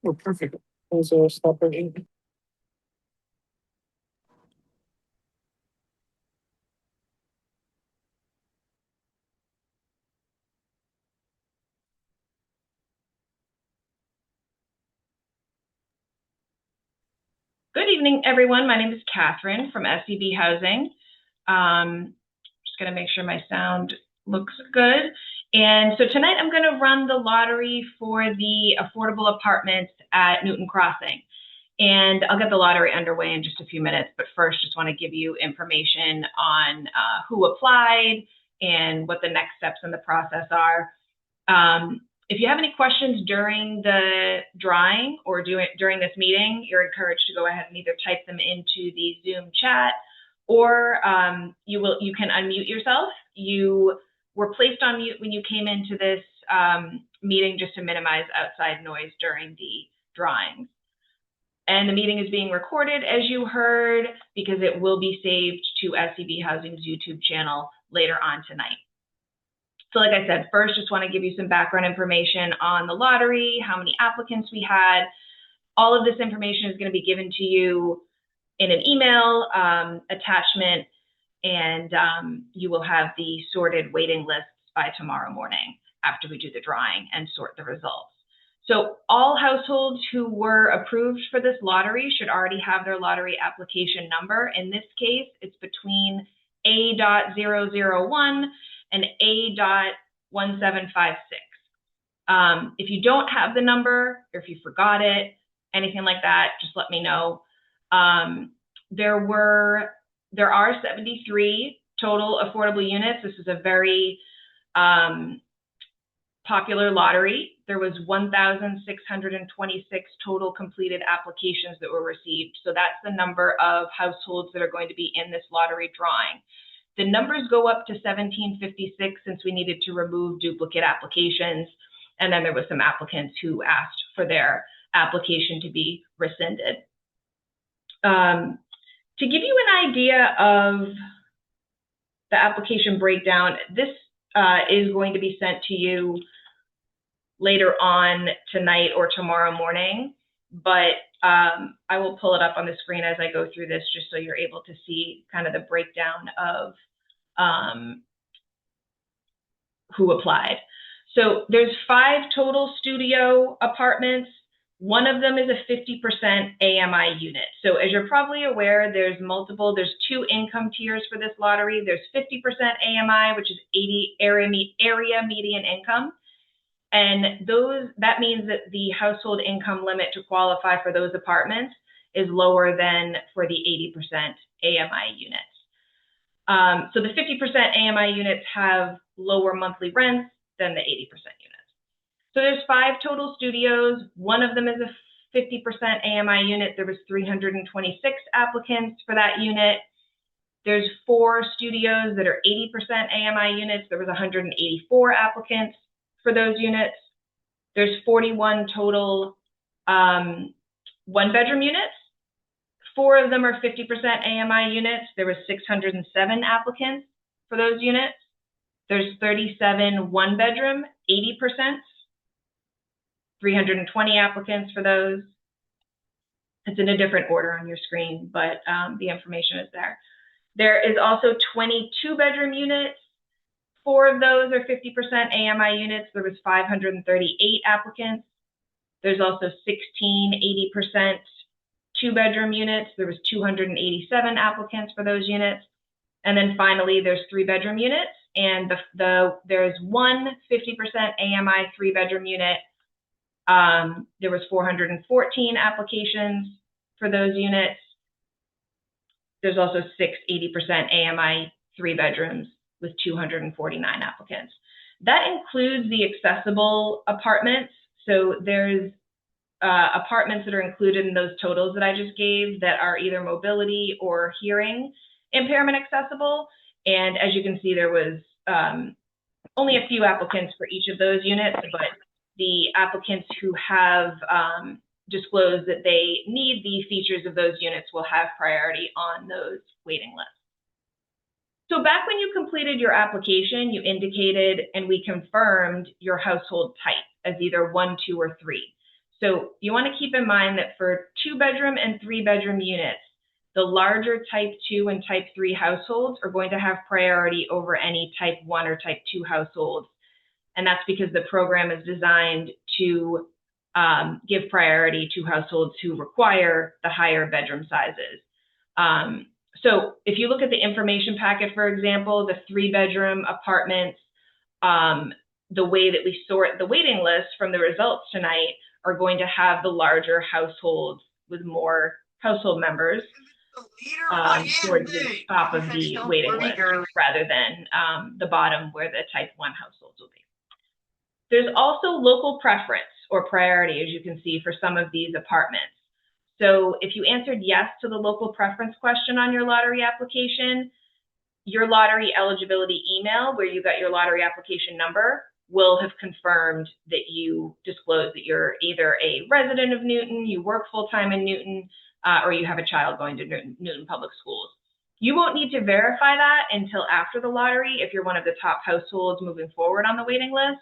Oh, perfect. Also, stop recording. Good evening, everyone. My name is Catherine from SEB Housing. Just going to make sure my sound looks good. And so tonight I'm going to run the lottery for the affordable apartments at Newton Crossing. And I'll get the lottery underway in just a few minutes. But first, just want to give you information on who applied and what the next steps in the process are. If you have any questions during the drawing or during this meeting, you're encouraged to go ahead and either type them into the Zoom chat, or you can unmute yourself. You were placed on mute when you came into this meeting just to minimize outside noise during the drawings. And the meeting is being recorded, as you heard, because it will be saved to SEB Housing's YouTube channel later on tonight. So like I said, first, just want to give you some background information on the lottery, how many applicants we had. All of this information is going to be given to you in an email attachment, and you will have the sorted waiting lists by tomorrow morning after we do the drawing and sort the results. So all households who were approved for this lottery should already have their lottery application number. In this case, it's between A.001 and A.1756. If you don't have the number, or if you forgot it, anything like that, just let me know. There are 73 total affordable units. This is a very popular lottery. There was 1,626 total completed applications that were received. So that's the number of households that are going to be in this lottery drawing. The numbers go up to 1,756 since we needed to remove duplicate applications. And then there was some applicants who asked for their application to be rescinded. To give you an idea of the application breakdown, this is going to be sent to you later on tonight or tomorrow morning, but I will pull it up on the screen as I go through this just so you're able to see kind of the breakdown of who applied. So there's 5 total studio apartments. One of them is a 50% AMI unit. So as you're probably aware, there's 2 income tiers for this lottery. There's 50% AMI, which is 80 area median income. And that means that the household income limit to qualify for those apartments is lower than for the 80% AMI units. So the 50% AMI units have lower monthly rents than the 80% units. So there's 5 total studios. One of them is a 50% AMI unit. There was 326 applicants for that unit. There's 4 studios that are 80% AMI units. There was 184 applicants for those units. There's 41 total 1-bedroom units. 4 of them are 50% AMI units. There was 607 applicants for those units. There's 37 1-bedroom, 80%, 320 applicants for those. It's in a different order on your screen, but the information is there. There is also 20 2-bedroom units. 4 of those are 50% AMI units. There was 538 applicants. There's also 16 80% 2-bedroom units. There was 287 applicants for those units. And then finally, there's 3-bedroom units. And there's one 50% AMI 3-bedroom unit. There was 414 applications for those units. There's also 6 80% AMI 3-bedrooms with 249 applicants. That includes the accessible apartments. So there's apartments that are included in those totals that I just gave that are either mobility or hearing impairment accessible. And as you can see, there was only a few applicants for each of those units, but the applicants who have disclosed that they need the features of those units will have priority on those waiting lists. So back when you completed your application, you indicated and we confirmed your household type as either 1, 2, or 3. So you want to keep in mind that for 2-bedroom and 3-bedroom units, the larger type 2 and type 3 households are going to have priority over any type 1 or type 2 households. And that's because the program is designed to give priority to households who require the higher bedroom sizes. So if you look at the information packet, for example, the 3-bedroom apartments, the way that we sort the waiting list from the results tonight are going to have the larger households with more household members towards the top of the waiting list rather than the bottom where the type 1 households will be. There's also local preference or priority, as you can see, for some of these apartments. So if you answered yes to the local preference question on your lottery application, your lottery eligibility email, where you got your lottery application number, will have confirmed that you disclosed that you're either a resident of Newton, you work full-time in Newton, or you have a child going to Newton Public Schools. You won't need to verify that until after the lottery if you're one of the top households moving forward on the waiting list.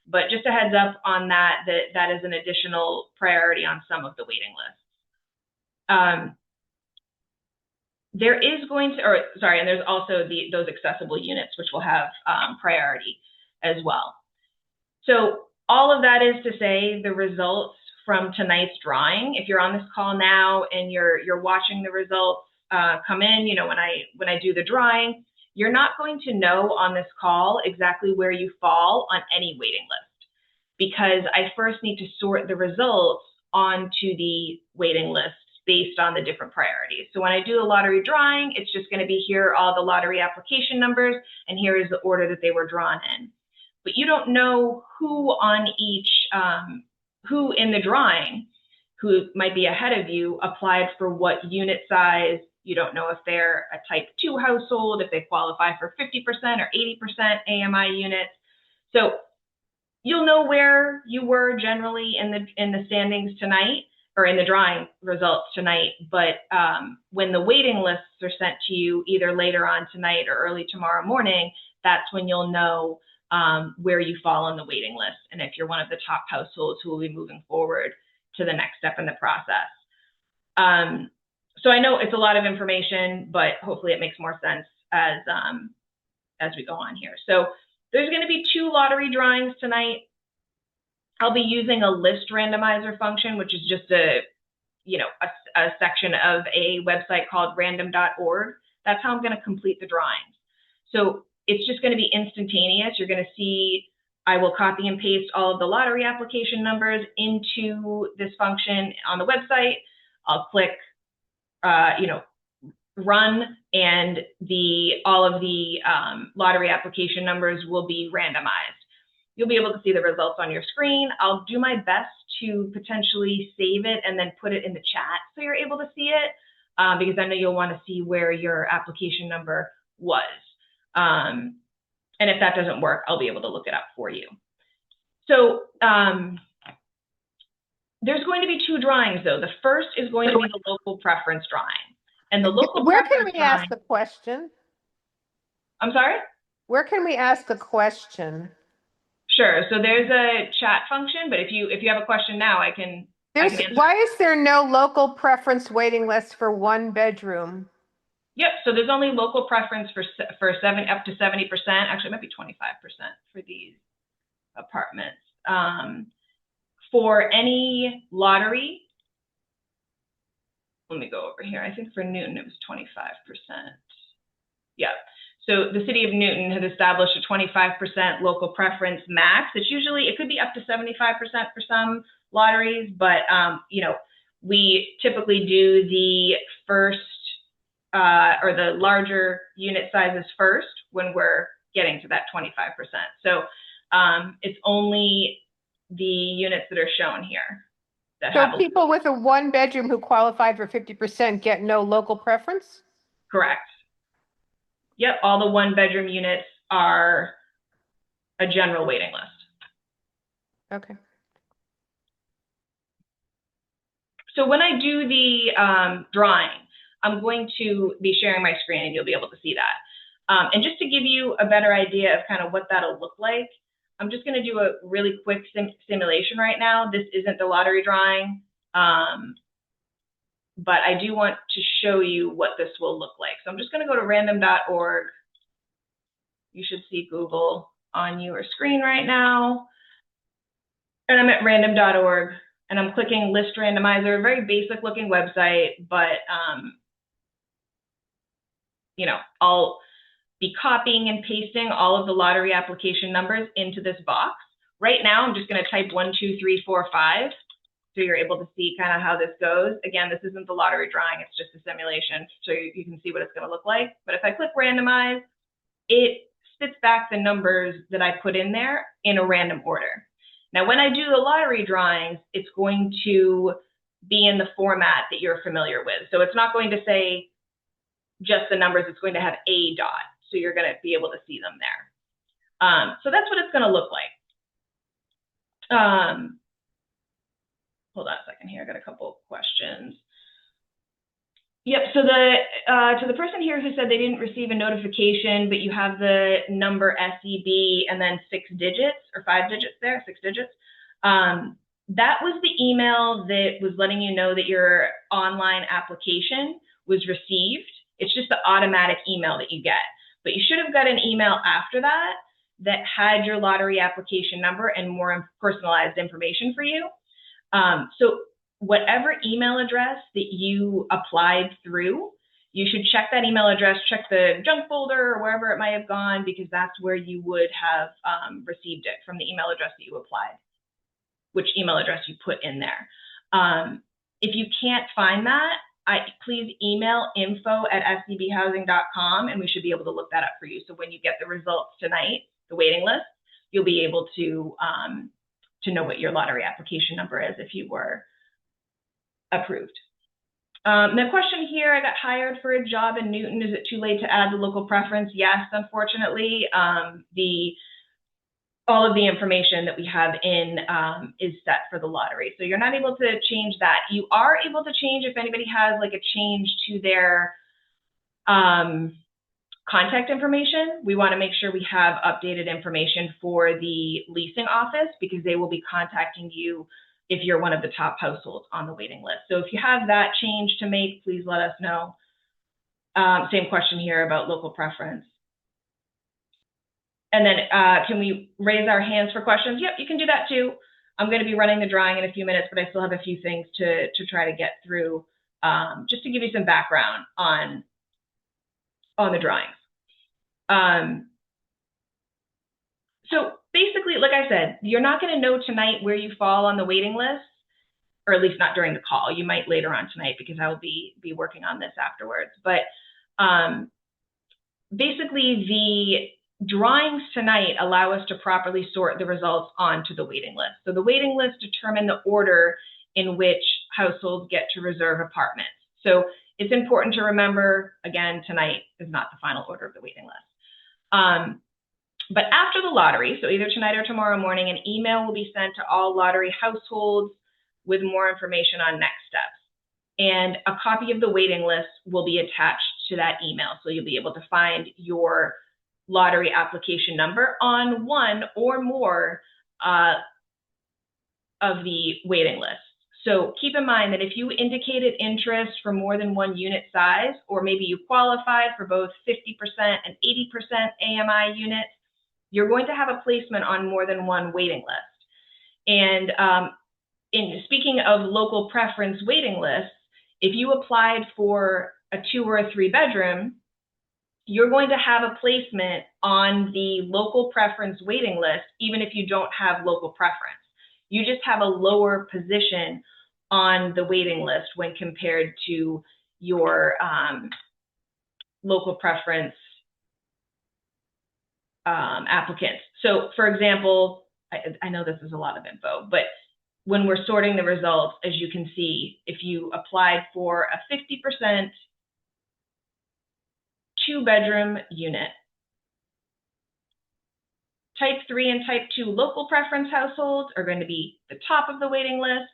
But just a heads up on that, that is an additional priority on some of the waiting lists. There is going to, and there's also those accessible units, which will have priority as well. So all of that is to say the results from tonight's drawing, if you're on this call now and you're watching the results come in, you know, when I do the drawing, you're not going to know on this call exactly where you fall on any waiting list, because I first need to sort the results onto the waiting list based on the different priorities. So when I do a lottery drawing, it's just going to be here are all the lottery application numbers, and here is the order that they were drawn in. But you don't know who on each, who in the drawing, who might be ahead of you, applied for what unit size. You don't know if they're a type 2 household, if they qualify for 50% or 80% AMI units. So you'll know where you were generally in the standings tonight, or in the drawing results tonight. But when the waiting lists are sent to you either later on tonight or early tomorrow morning, that's when you'll know where you fall on the waiting list, and if you're one of the top households who will be moving forward to the next step in the process. So I know it's a lot of information, but hopefully it makes more sense as we go on here. So there's going to be 2 lottery drawings tonight. I'll be using a list randomizer function, which is just a section of a website called random.org. That's how I'm going to complete the drawings. So it's just going to be instantaneous. You're going to see I will copy and paste all of the lottery application numbers into this function on the website. I'll click, run, and all of the lottery application numbers will be randomized. You'll be able to see the results on your screen. I'll do my best to potentially save it and then put it in the chat so you're able to see it, because I know you'll want to see where your application number was. And if that doesn't work, I'll be able to look it up for you. So there's going to be 2 drawings, though. The first is going to be the local preference drawing. And the local Where preference can we ask the question? I'm sorry? Where can we ask the question? Sure. So there's a chat function, but if you have a question now, I can answer. Why is there no local preference waiting list for 1 bedroom? Yep. So there's only local preference for up to 70%. Actually, it might be 25% for these apartments. For any lottery, let me go over here. I think for Newton it was 25%. Yeah. So the city of Newton has established a 25% local preference max. It could be up to 75% for some lotteries, but we typically do the first or the larger unit sizes first when we're getting to that 25%. So it's only the units that are shown here. So people with a 1 bedroom who qualified for 50% get no local preference? Correct. Yep, all the 1 bedroom units are a general waiting list. Okay. So when I do the drawing, I'm going to be sharing my screen and you'll be able to see that. And just to give you a better idea of kind of what that'll look like, I'm just going to do a really quick simulation right now. This isn't the lottery drawing, but I do want to show you what this will look like. So I'm just going to go to random.org. You should see Google on your screen right now. And I'm at random.org, and I'm clicking List Randomizer, very basic looking website, but you know, I'll be copying and pasting all of the lottery application numbers into this box. Right now, I'm just going to type 1, 2, 3, 4, 5, so you're able to see kind of how this goes. Again, this isn't the lottery drawing, it's just a simulation, so you can see what it's going to look like. But if I click randomize, it spits back the numbers that I put in there in a random order. Now, when I do the lottery drawings, it's going to be in the format that you're familiar with. So it's not going to say just the numbers, it's going to have a dot. So you're going to be able to see them there. So that's what it's going to look like. Hold on a second here. I got a couple of questions. Yep. So to the person here who said they didn't receive a notification, but you have the number SEB and then 6 digits or 5 digits there, 6 digits. That was the email that was letting you know that your online application was received. It's just the automatic email that you get. But you should have got an email after that that had your lottery application number and more personalized information for you. So whatever email address that you applied through, you should check that email address, check the junk folder or wherever it might have gone, because that's where you would have received it, from the email address that you applied, which email address you put in there. If you can't find that, please email info@sdbhousing.com and we should be able to look that up for you. So when you get the results tonight, the waiting list, you'll be able to know what your lottery application number is if you were approved. The question here, I got hired for a job in Newton. Is it too late to add the local preference? Yes, unfortunately. All of the information that we have in is set for the lottery. So you're not able to change that. You are able to change if anybody has like a change to their contact information. We want to make sure we have updated information for the leasing office, because they will be contacting you if you're one of the top households on the waiting list. So if you have that change to make, please let us know. Same question here about local preference. And then can we raise our hands for questions? Yep, you can do that too. I'm going to be running the drawing in a few minutes, but I still have a few things to try to get through, just to give you some background on the drawings. So basically, like I said, you're not going to know tonight where you fall on the waiting list, or at least not during the call. You might later on tonight, because I will be working on this afterwards. But basically, the drawings tonight allow us to properly sort the results onto the waiting list. So the waiting list determine the order in which households get to reserve apartments. So it's important to remember, again, tonight is not the final order of the waiting list. But after the lottery, so either tonight or tomorrow morning, an email will be sent to all lottery households with more information on next steps. And a copy of the waiting list will be attached to that email. So you'll be able to find your lottery application number on one or more of the waiting list. So keep in mind that if you indicated interest for more than one unit size, or maybe you qualified for both 50% and 80% AMI units, you're going to have a placement on more than one waiting list. And in speaking of local preference waiting lists, if you applied for a 2 or a 3 bedroom, you're going to have a placement on the local preference waiting list, even if you don't have local preference. You just have a lower position on the waiting list when compared to your local preference applicants. So for example, I know this is a lot of info, but when we're sorting the results, as you can see, if you applied for a 50% 2-bedroom unit, type 3 and type 2 local preference households are going to be the top of the waiting list.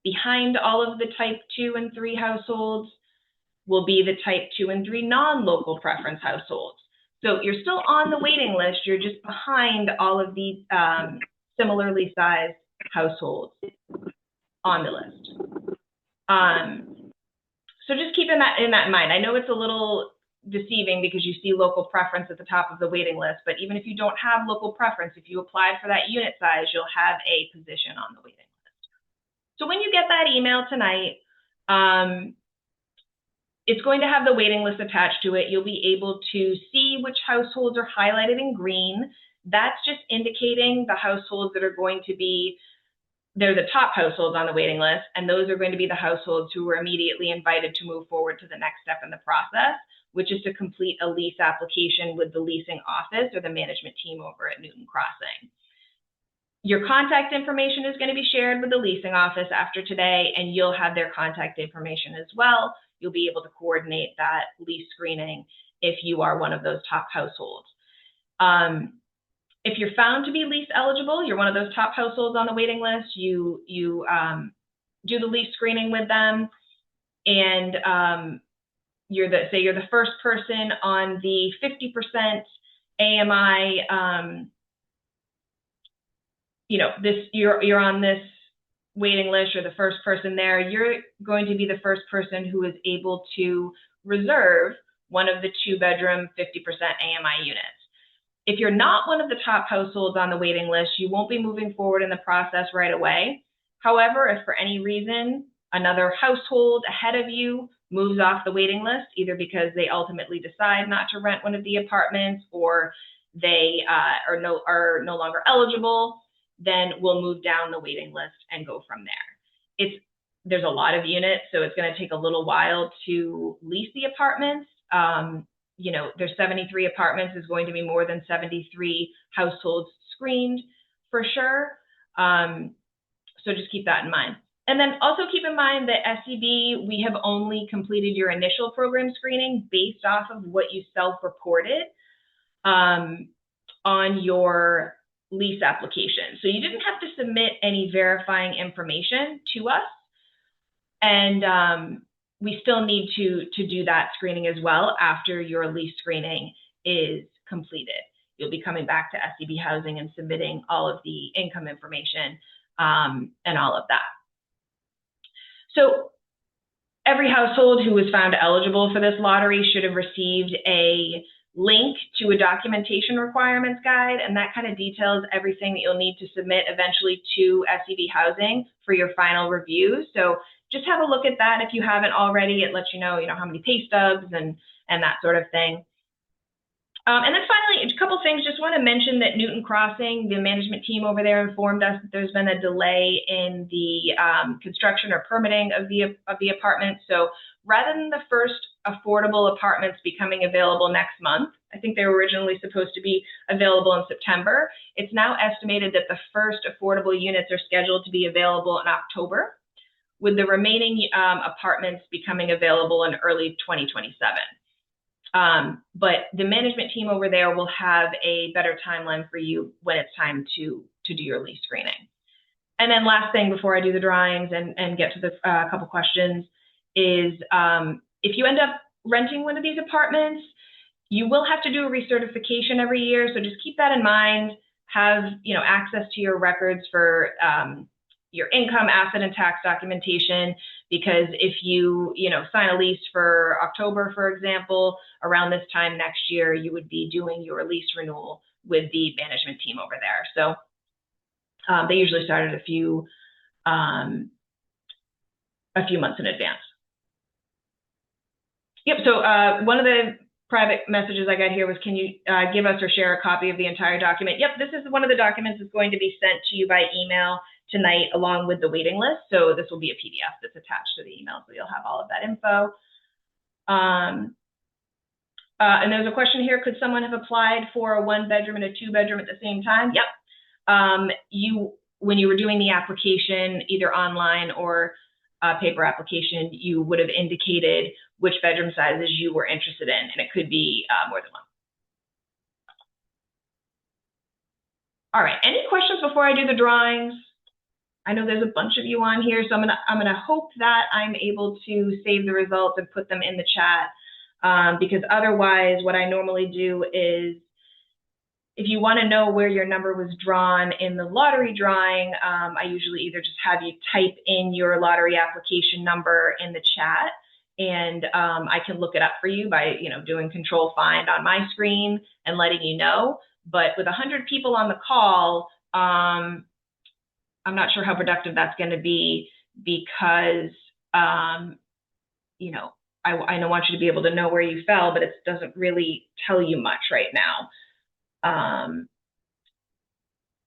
Behind all of the type 2 and 3 households will be the type 2 and 3 non-local preference households. So you're still on the waiting list, you're just behind all of these similarly sized households on the list. So just keep that in mind. I know it's a little deceiving because you see local preference at the top of the waiting list, but even if you don't have local preference, if you applied for that unit size, you'll have a position on the waiting list. So when you get that email tonight, it's going to have the waiting list attached to it. You'll be able to see which households are highlighted in green. That's just indicating the households that are going to be, they're the top households on the waiting list, and those are going to be the households who were immediately invited to move forward to the next step in the process, which is to complete a lease application with the leasing office or the management team over at Newton Crossing. Your contact information is going to be shared with the leasing office after today, and you'll have their contact information as well. You'll be able to coordinate that lease screening if you are one of those top households. If you're found to be lease eligible, you're one of those top households on the waiting list, you do the lease screening with them, and you're the first person on the 50% AMI, you're on this waiting list, you're the first person there, you're going to be the first person who is able to reserve one of the 2-bedroom 50% AMI units. If you're not one of the top households on the waiting list, you won't be moving forward in the process right away. However, if for any reason another household ahead of you moves off the waiting list, either because they ultimately decide not to rent one of the apartments or they are no longer eligible, then we'll move down the waiting list and go from there. There's a lot of units, so it's going to take a little while to lease the apartments. There's 73 apartments, is going to be more than 73 households screened for sure. So just keep that in mind. And then also keep in mind that SCB, we have only completed your initial program screening based off of what you self-reported on your lease application. So you didn't have to submit any verifying information to us. And we still need to do that screening as well after your lease screening is completed. You'll be coming back to SCB Housing and submitting all of the income information and all of that. So every household who was found eligible for this lottery should have received a link to a documentation requirements guide, and that kind of details everything that you'll need to submit eventually to SCB Housing for your final review. So just have a look at that if you haven't already. It lets you know how many pay stubs and that sort of thing. And then finally, a couple things. Just want to mention that Newton Crossing, the management team over there, informed us that there's been a delay in the construction or permitting of the apartment. So rather than the first affordable apartments becoming available next month, I think they were originally supposed to be available in September. It's now estimated that the first affordable units are scheduled to be available in October, with the remaining apartments becoming available in early 2027. But the management team over there will have a better timeline for you when it's time to do your lease screening. And then last thing before I do the drawings and get to the couple questions is if you end up renting one of these apartments, you will have to do a recertification every year. So just keep that in mind. Have access to your records for your income, asset, and tax documentation, because if you sign a lease for October, for example, around this time next year, you would be doing your lease renewal with the management team over there. So they usually start at a few months in advance. Yep. So one of the private messages I got here was, can you give us or share a copy of the entire document? Yep. This is one of the documents that's going to be sent to you by email tonight, along with the waiting list. So this will be a PDF that's attached to the email, so you'll have all of that info. And there's a question here: could someone have applied for a 1-bedroom and a 2-bedroom at the same time? Yep. When you were doing the application, either online or paper application, you would have indicated which bedroom sizes you were interested in, and it could be more than one. All right. Any questions before I do the drawings? I know there's a bunch of you on here, so I'm gonna hope that I'm able to save the results and put them in the chat because otherwise what I normally do is, if you want to know where your number was drawn in the lottery drawing, I usually either just have you type in your lottery application number in the chat, and I can look it up for you by, doing control find on my screen and letting you know. But with 100 people on the call, I'm not sure how productive that's going to be, because, I want you to be able to know where you fell, but it doesn't really tell you much right now. All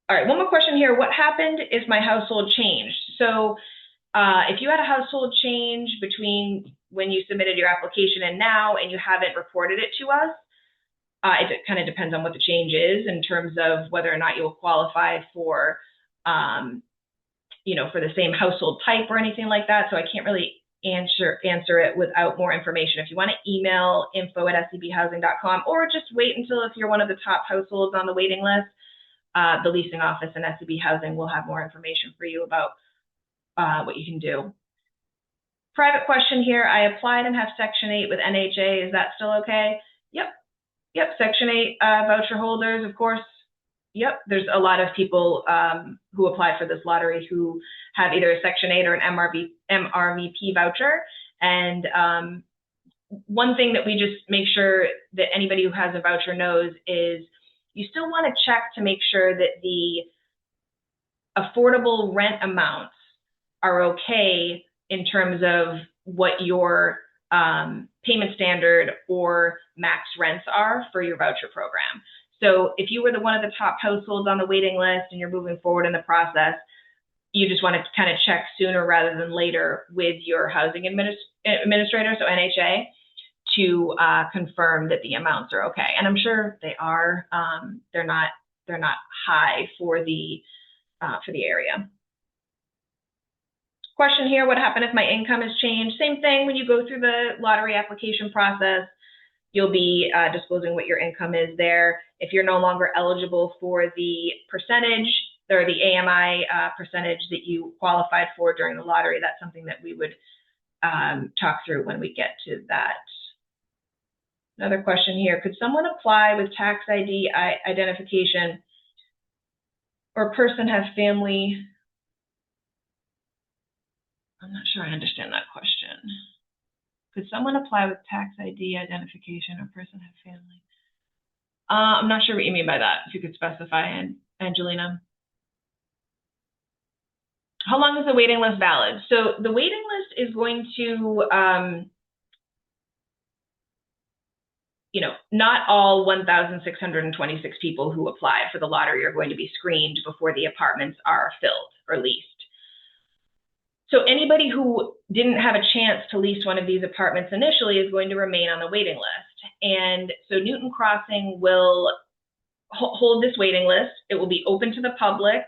right, one more question here. What happened if my household changed? So if you had a household change between when you submitted your application and now, and you haven't reported it to us, it kind of depends on what the change is in terms of whether or not you will qualify for, for the same household type or anything like that. So I can't really answer it without more information. If you want to email info@scbhousing.com, or just wait until, if you're one of the top households on the waiting list, the leasing office and SCB Housing will have more information for you about what you can do. Private question here. I applied and have Section 8 with NHA. Is that still okay? Yep. Section 8 voucher holders, of course. Yep. There's a lot of people who apply for this lottery who have either a Section 8 or an MRVP voucher. And one thing that we just make sure that anybody who has a voucher knows is you still want to check to make sure that the affordable rent amounts are okay in terms of what your payment standard or max rents are for your voucher program. So if you were one of the top households on the waiting list and you're moving forward in the process, you just want to kind of check sooner rather than later with your housing administrator, so NHA, to confirm that the amounts are okay. And I'm sure they are. They're not high for the area. Question here: what happened if my income has changed? Same thing. When you go through the lottery application process, you'll be disclosing what your income is there. If you're no longer eligible for the percentage or the AMI percentage that you qualified for during the lottery, that's something that we would talk through when we get to that. Another question here: could someone apply with tax ID identification or person have family? I'm not sure I understand that question. Could someone apply with tax ID identification or person have family? I'm not sure what you mean by that. If you could specify, Angelina. How long is the waiting list valid? So the waiting list is going to, not all 1,626 people who apply for the lottery are going to be screened before the apartments are filled or leased. So anybody who didn't have a chance to lease one of these apartments initially is going to remain on the waiting list. And so Newton Crossing will hold this waiting list. It will be open to the public.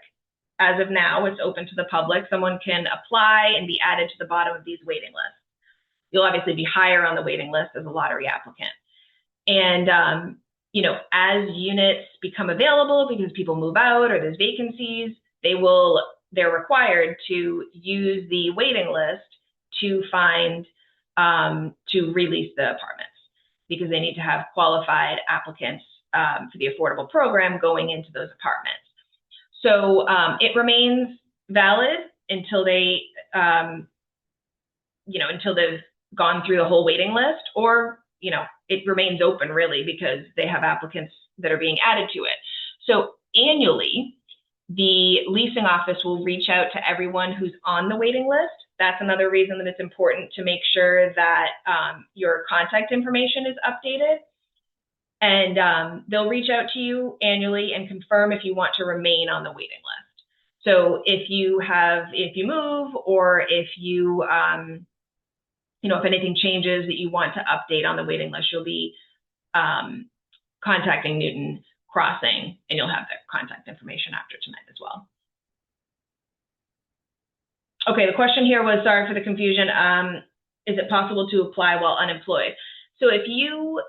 As of now, it's open to the public. Someone can apply and be added to the bottom of these waiting lists. You'll obviously be higher on the waiting list as a lottery applicant. And, as units become available because people move out or there's vacancies, they're required to use the waiting list to find, to release the apartments, because they need to have qualified applicants for the affordable program going into those apartments. So it remains valid until they, until they've gone through the whole waiting list, or, it remains open really because they have applicants that are being added to it. So annually, the leasing office will reach out to everyone who's on the waiting list. That's another reason that it's important to make sure that your contact information is updated. And they'll reach out to you annually and confirm if you want to remain on the waiting list. So if you move, or if you, if anything changes that you want to update on the waiting list, you'll be contacting Newton Crossing, and you'll have their contact information after tonight as well. Okay, the question here was, sorry for the confusion, is it possible to apply while unemployed? So if you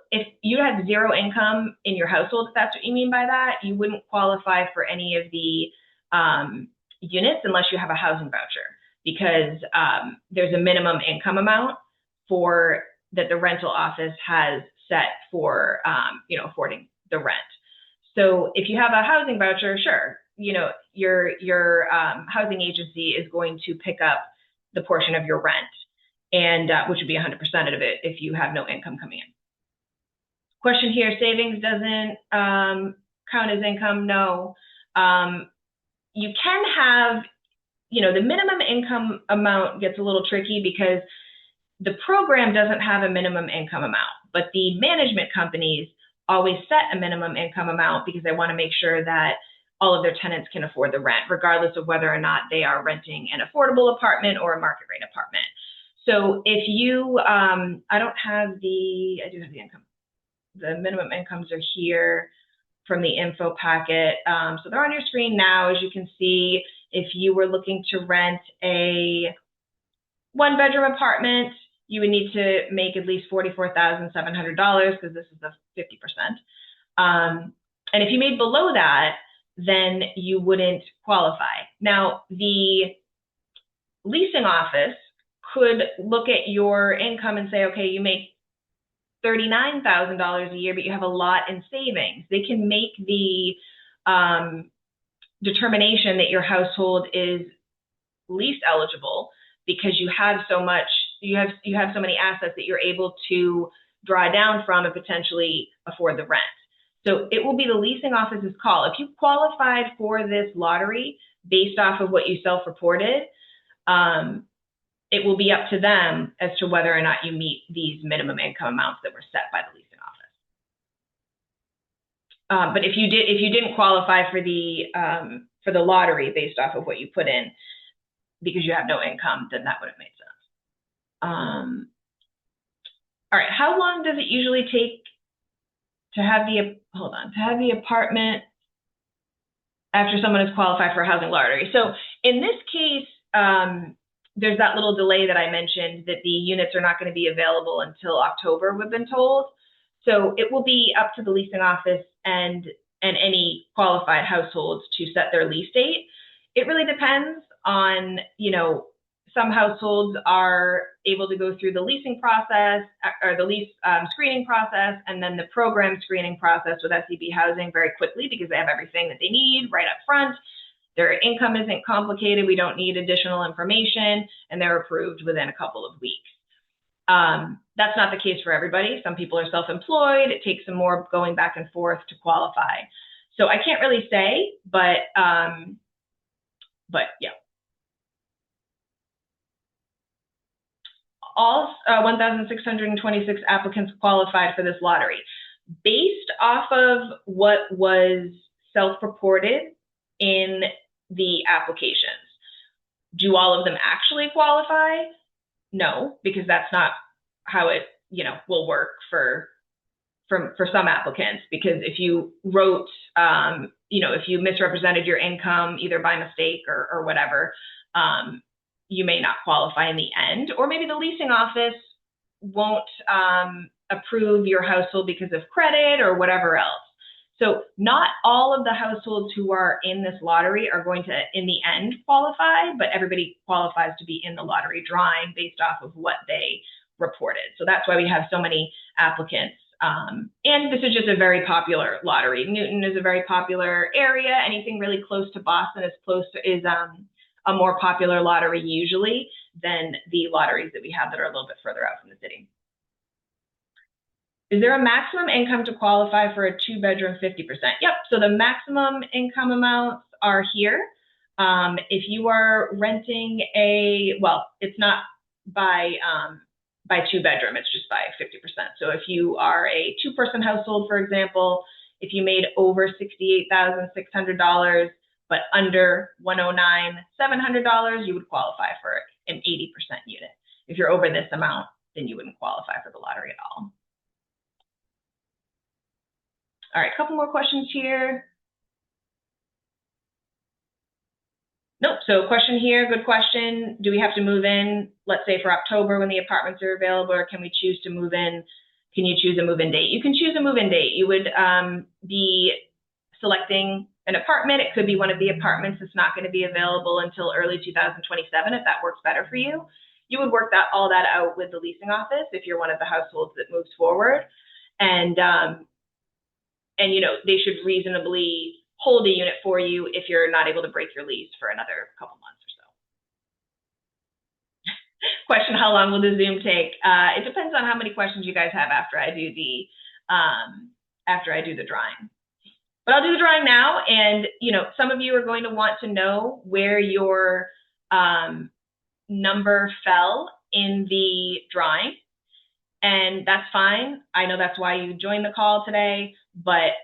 have zero income in your household, if that's what you mean by that, you wouldn't qualify for any of the units unless you have a housing voucher, because there's a minimum income amount for that the rental office has set for, affording the rent. So if you have a housing voucher, sure, your housing agency is going to pick up the portion of your rent, and which would be 100% of it if you have no income coming in. Question here, savings doesn't count as income? No. You can have, the minimum income amount gets a little tricky because the program doesn't have a minimum income amount, but the management companies always set a minimum income amount because they want to make sure that all of their tenants can afford the rent, regardless of whether or not they are renting an affordable apartment or a market rate apartment. So if you, I do have the income. The minimum incomes are here from the info packet. So they're on your screen now. As you can see, if you were looking to rent a 1-bedroom apartment, you would need to make at least $44,700 because this is the 50%. And if you made below that, then you wouldn't qualify. Now, the leasing office could look at your income and say, okay, you make $39,000 a year, but you have a lot in savings. They can make the determination that your household is lease eligible because you have so much, you have so many assets that you're able to draw down from and potentially afford the rent. So it will be the leasing office's call. If you qualified for this lottery based off of what you self-reported, it will be up to them as to whether or not you meet these minimum income amounts that were set by the leasing office. But if you didn't qualify for the lottery based off of what you put in because you have no income, then that would have made sense. All right, how long does it usually take to have the apartment after someone has qualified for a housing lottery? So in this case, there's that little delay that I mentioned that the units are not going to be available until October, we've been told. So it will be up to the leasing office and any qualified households to set their lease date. It really depends on, some households are able to go through the leasing process or the lease screening process and then the program screening process with SEB Housing very quickly because they have everything that they need right up front. Their income isn't complicated. We don't need additional information, and they're approved within a couple of weeks. That's not the case for everybody. Some people are self-employed. It takes some more going back and forth to qualify. So I can't really say, but yeah. All 1,626 applicants qualified for this lottery. Based off of what was self-reported in the applications, do all of them actually qualify? No, because that's not how it, will work for some applicants. Because if you wrote, if you misrepresented your income either by mistake or whatever, you may not qualify in the end, or maybe the leasing office won't approve your household because of credit or whatever else. So not all of the households who are in this lottery are going to, in the end, qualify, but everybody qualifies to be in the lottery drawing based off of what they reported. So that's why we have so many applicants. And this is just a very popular lottery. Newton is a very popular area. Anything really close to Boston is a more popular lottery usually than the lotteries that we have that are a little bit further out from the city. Is there a maximum income to qualify for a 2-bedroom 50%? Yep, so the maximum income amounts are here. If you are renting it's not by 2-bedroom, it's just by 50%. So if you are a 2-person household, for example, if you made over $68,600, but under $109,700, you would qualify for an 80% unit. If you're over this amount, then you wouldn't qualify for the lottery at all. All right, a couple more questions here. Nope, so question here, good question. Do we have to move in, let's say for October when the apartments are available, or can we choose to move in? Can you choose a move-in date? You can choose a move-in date. You would be selecting an apartment. It could be one of the apartments that's not going to be available until early 2027 if that works better for you. you would work all that out with the leasing office if you're one of the households that moves forward. And you know, they should reasonably hold a unit for you if you're not able to break your lease for another couple months or so. Question, how long will the Zoom take? It depends on how many questions you guys have after I do the drawing. But I'll do the drawing now, and you know, some of you are going to want to know where your number fell in the drawing, and that's fine. I know that's why you joined the call today, but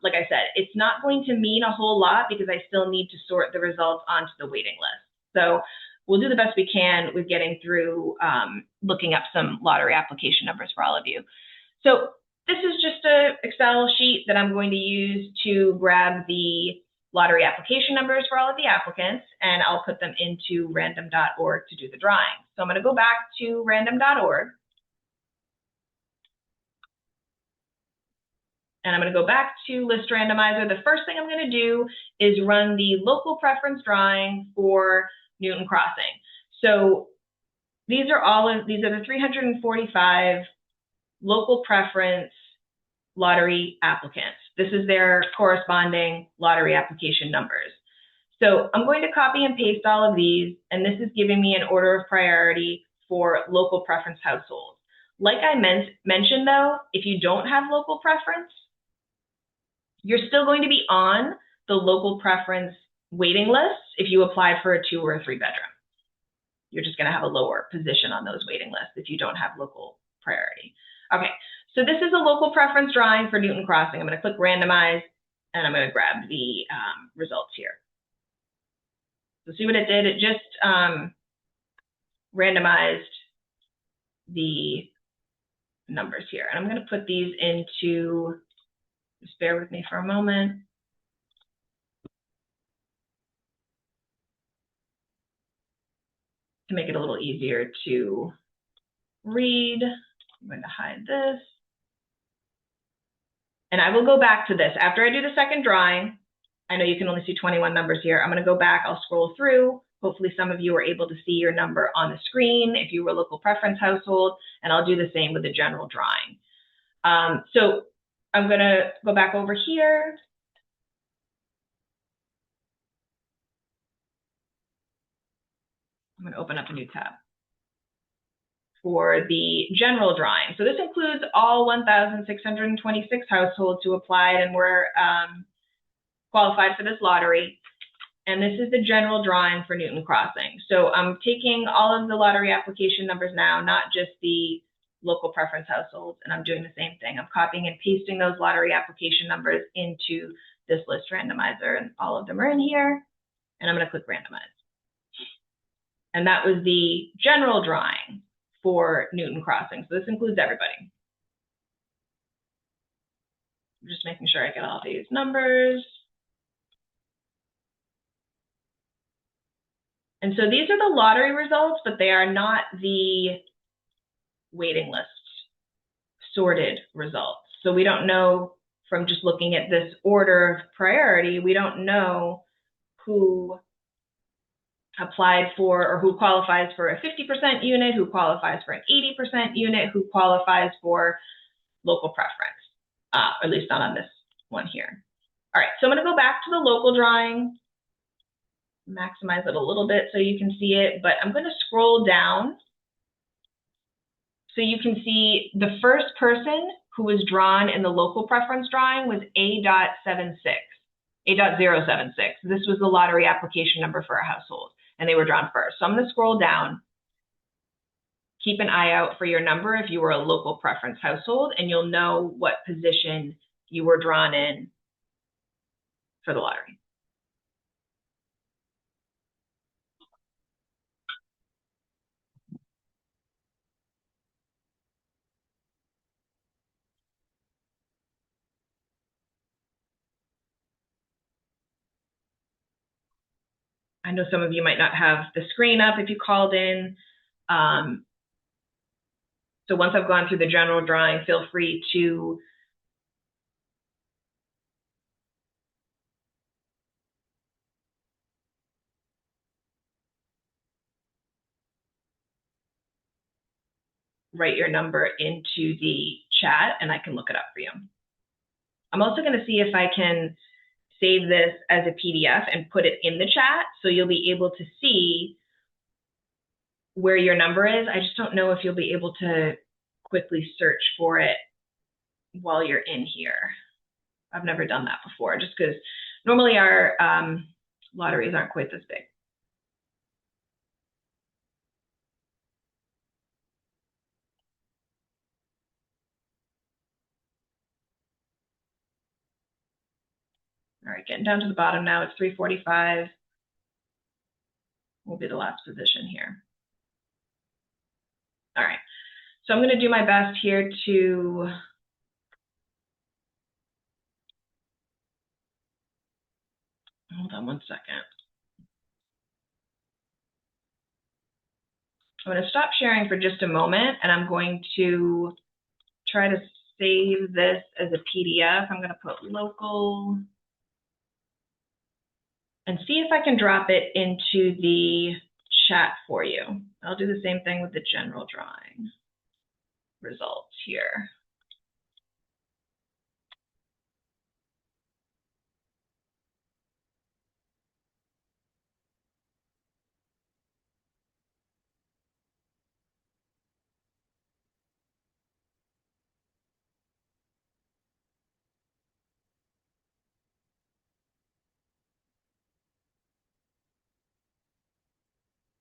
like I said, it's not going to mean a whole lot because I still need to sort the results onto the waiting list. So we'll do the best we can with getting through looking up some lottery application numbers for all of you. So this is just an Excel sheet that I'm going to use to grab the lottery application numbers for all of the applicants, and I'll put them into random.org to do the drawing. So I'm going to go back to random.org. And I'm going to go back to List Randomizer. The first thing I'm going to do is run the local preference drawing for Newton Crossing. So these are the 345 local preference lottery applicants. This is their corresponding lottery application numbers. So I'm going to copy and paste all of these, and this is giving me an order of priority for local preference households. Like I mentioned though, if you don't have local preference, you're still going to be on the local preference waiting list if you apply for a 2 or a 3 bedroom. You're just going to have a lower position on those waiting lists if you don't have local priority. Okay, so this is a local preference drawing for Newton Crossing. I'm going to click randomize, and I'm going to grab the results here. So see what it did? It just randomized the numbers here. And I'm going to put these into, just bear with me for a moment. To make it a little easier to read, I'm going to hide this. And I will go back to this. After I do the second drawing, I know you can only see 21 numbers here. I'm going to go back, I'll scroll through. Hopefully some of you are able to see your number on the screen if you were a local preference household, and I'll do the same with the general drawing. So I'm going to go back over here. I'm going to open up a new tab for the general drawing. So this includes all 1,626 households who applied and were qualified for this lottery. And this is the general drawing for Newton Crossing. So I'm taking all of the lottery application numbers now, not just the local preference households, and I'm doing the same thing. I'm copying and pasting those lottery application numbers into this list randomizer, and all of them are in here, and I'm going to click randomize. And that was the general drawing for Newton Crossing. So this includes everybody. I'm just making sure I get all these numbers. And so these are the lottery results, but they are not the waiting list sorted results. So we don't know, from just looking at this order of priority, we don't know who applied for or who qualifies for a 50% unit, who qualifies for an 80% unit, who qualifies for local preference, at least not on this one here. All right, so I'm going to go back to the local drawing, maximize it a little bit so you can see it, but I'm going to scroll down so you can see the first person who was drawn in the local preference drawing was A.76, A.076. This was the lottery application number for a household, and they were drawn first. So I'm going to scroll down. Keep an eye out for your number if you were a local preference household, and you'll know what position you were drawn in for the lottery. I know some of you might not have the screen up if you called in. So once I've gone through the general drawing, feel free to write your number into the chat and I can look it up for you. I'm also going to see if I can save this as a PDF and put it in the chat so you'll be able to see where your number is. I just don't know if you'll be able to quickly search for it while you're in here. I've never done that before, just because normally our lotteries aren't quite this big. All right, getting down to the bottom now. It's 3:45. Will be the last position here. All right, so I'm going to do my best here to hold on one second. I'm going to stop sharing for just a moment, and I'm going to try to save this as a PDF. I'm going to put local and see if I can drop it into the chat for you. I'll do the same thing with the general drawing results here.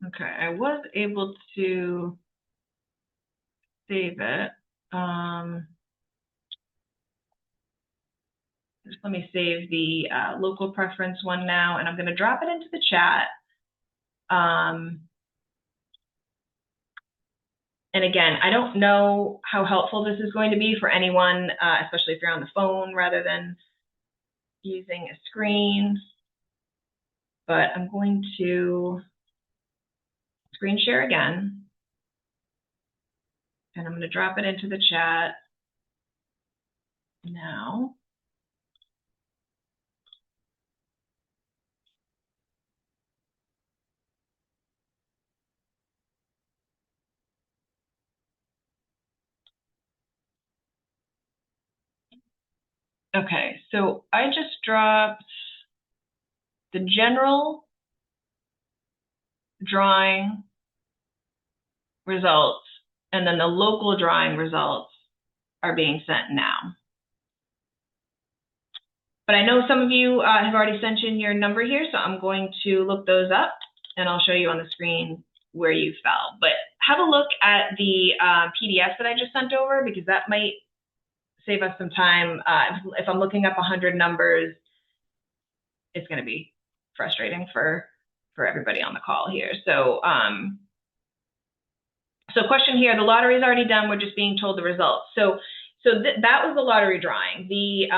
Okay, I was able to save it. Just let me save the local preference one now, and I'm going to drop it into the chat. And again, I don't know how helpful this is going to be for anyone, especially if you're on the phone rather than using a screen. But I'm going to screen share again. And I'm going to drop it into the chat now. Okay, so I just dropped the general drawing results, and then the local drawing results are being sent now. But I know some of you have already sent in your number here, so I'm going to look those up, and I'll show you on the screen where you fell. But have a look at the PDF that I just sent over, because that might save us some time. If I'm looking up 100 numbers, it's going to be frustrating for everybody on the call here. So, so question here, the lottery is already done. We're just being told the results. So that was the lottery drawing. The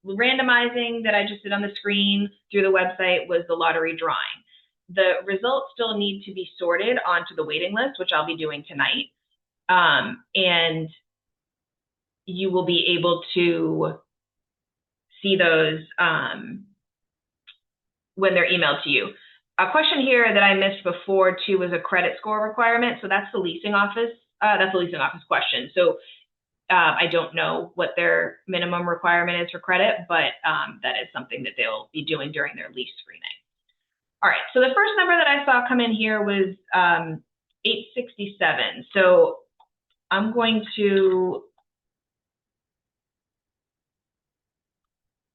randomizing that I just did on the screen through the website was the lottery drawing. The results still need to be sorted onto the waiting list, which I'll be doing tonight. And you will be able to see those when they're emailed to you. A question here that I missed before too was a credit score requirement. So that's the leasing office. That's the leasing office question. So I don't know what their minimum requirement is for credit, but that is something that they'll be doing during their lease screening. All right, so the first number that I saw come in here was 867. So I'm going to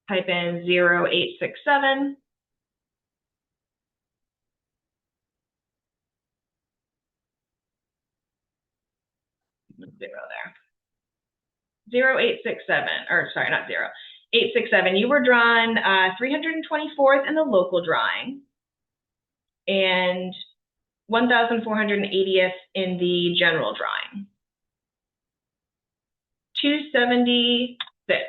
type in 0867. Zero there. 0867, or sorry, not 867. You were drawn 324th in the local drawing and 1,480th in the general drawing. 276.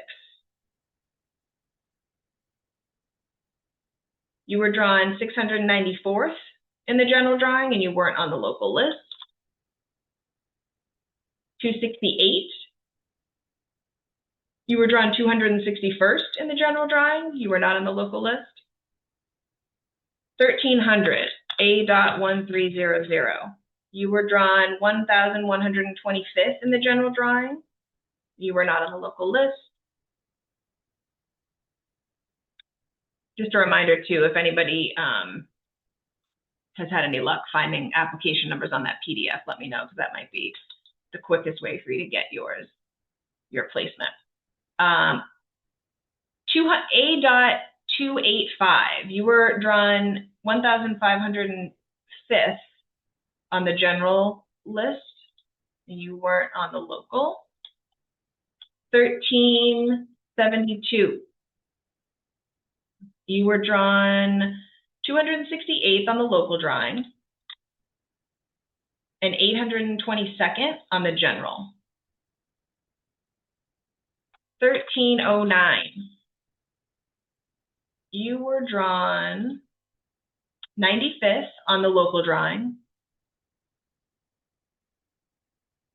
You were drawn 694th in the general drawing and you weren't on the local list. 268. You were drawn 261st in the general drawing. You were not on the local list. 1300, A.1300. You were drawn 1,125th in the general drawing. You were not on the local list. Just a reminder too, if anybody has had any luck finding application numbers on that PDF, let me know, because that might be the quickest way for you to get your placement. A.285, you were drawn 1,505th on the general list, and you weren't on the local. 1372, you were drawn 268th on the local drawing and 822nd on the general. 1309, you were drawn 95th on the local drawing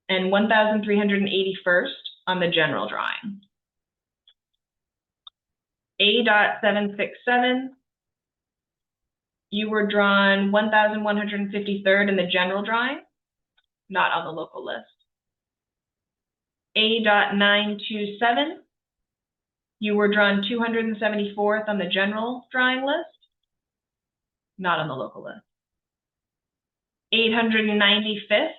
and 1,381st on the general drawing. A.767, you were drawn 1,153rd in the general drawing, not on the local list. A.927, you were drawn 274th on the general drawing list, not on the local list. 895th,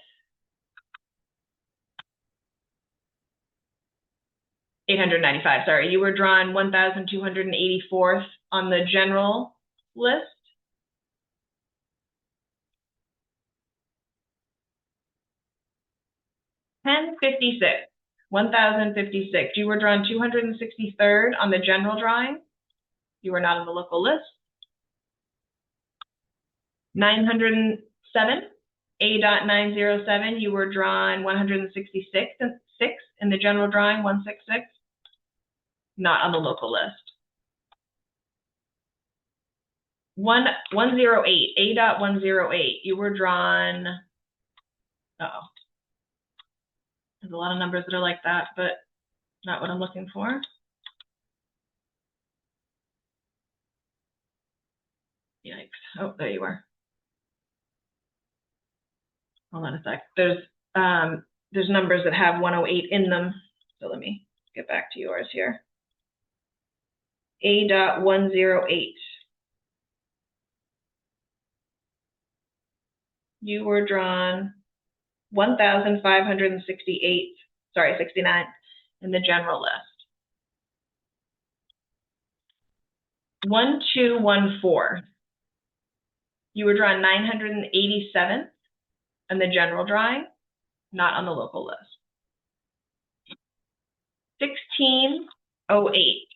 895, sorry, you were drawn 1,284th on the general list. $10.56, 1,056. You were drawn 263rd on the general drawing. You were not on the local list. 907, A.907. You were drawn 166th in the general drawing, 166. Not on the local list. 108, A.108. You were drawn. There's a lot of numbers that are like that, but not what I'm looking for. Yikes. Oh, there you are. Hold on a sec. There's numbers that have 108 in them. So let me get back to yours here. A.108. You were drawn 69 in the general list. 1214. You were drawn 987th in the general drawing, not on the local list. 1608.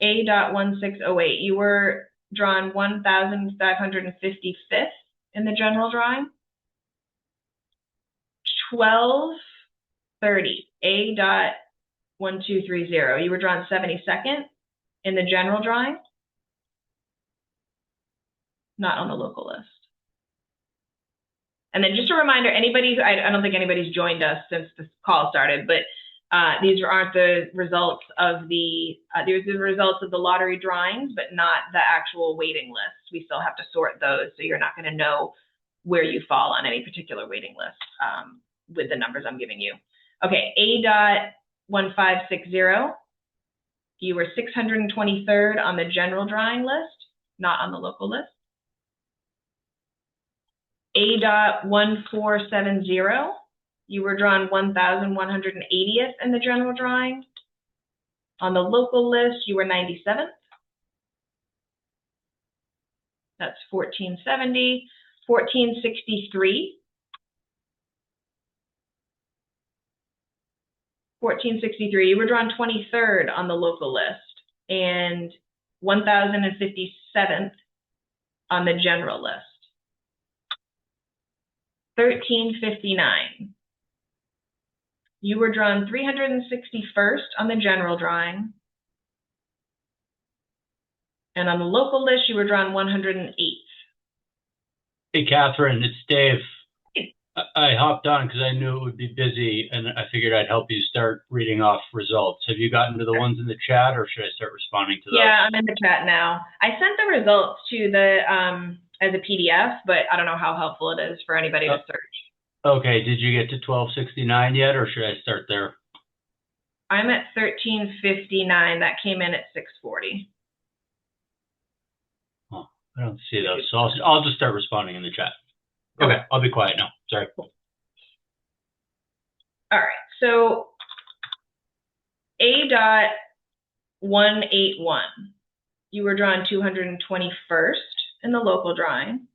A.1608. You were drawn 1,555th in the general drawing. 1230. A.1230. You were drawn 72nd in the general drawing, not on the local list. And then just a reminder, anybody, I don't think anybody's joined us since this call started, but these aren't the results of these are the results of the lottery drawings, but not the actual waiting lists. We still have to sort those, so you're not going to know where you fall on any particular waiting list with the numbers I'm giving you. Okay, A.1560. You were 623rd on the general drawing list, not on the local list. A.1470. You were drawn 1,180th in the general drawing. On the local list, you were 97th. That's 1470. 1463. 1463. You were drawn 23rd on the local list and 1,057th on the general list. 1359. You were drawn 361st on the general drawing. And on the local list, you were drawn 108th. Hey, Catherine, it's Dave. I hopped on because I knew it would be busy, and I figured I'd help you start reading off results. Have you gotten to the ones in the chat, or should I start responding to those? Yeah, I'm in the chat now. I sent the results to the, I as a PDF, but I don't know how helpful it is for anybody to search. Okay, did you get to 1269 yet, or should I start there? I'm at 1359. That came in at 640. Oh, I don't see those, so I'll just start responding in the chat. Okay, I'll be quiet now. Sorry. All right, so A.181, you were drawn 221st in the local drawing,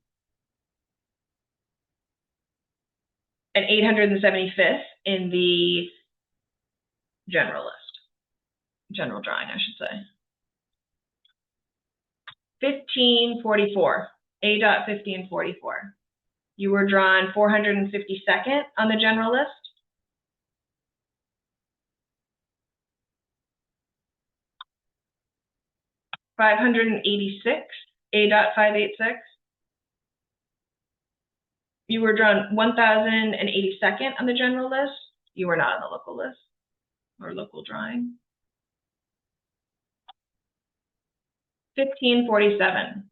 and 875th in the general drawing, I should say. 1544, A.1544. You were drawn 452nd on the general list. $586, A.586. You were drawn 1,082nd on the general list. You were not on the local list or local drawing. 1547,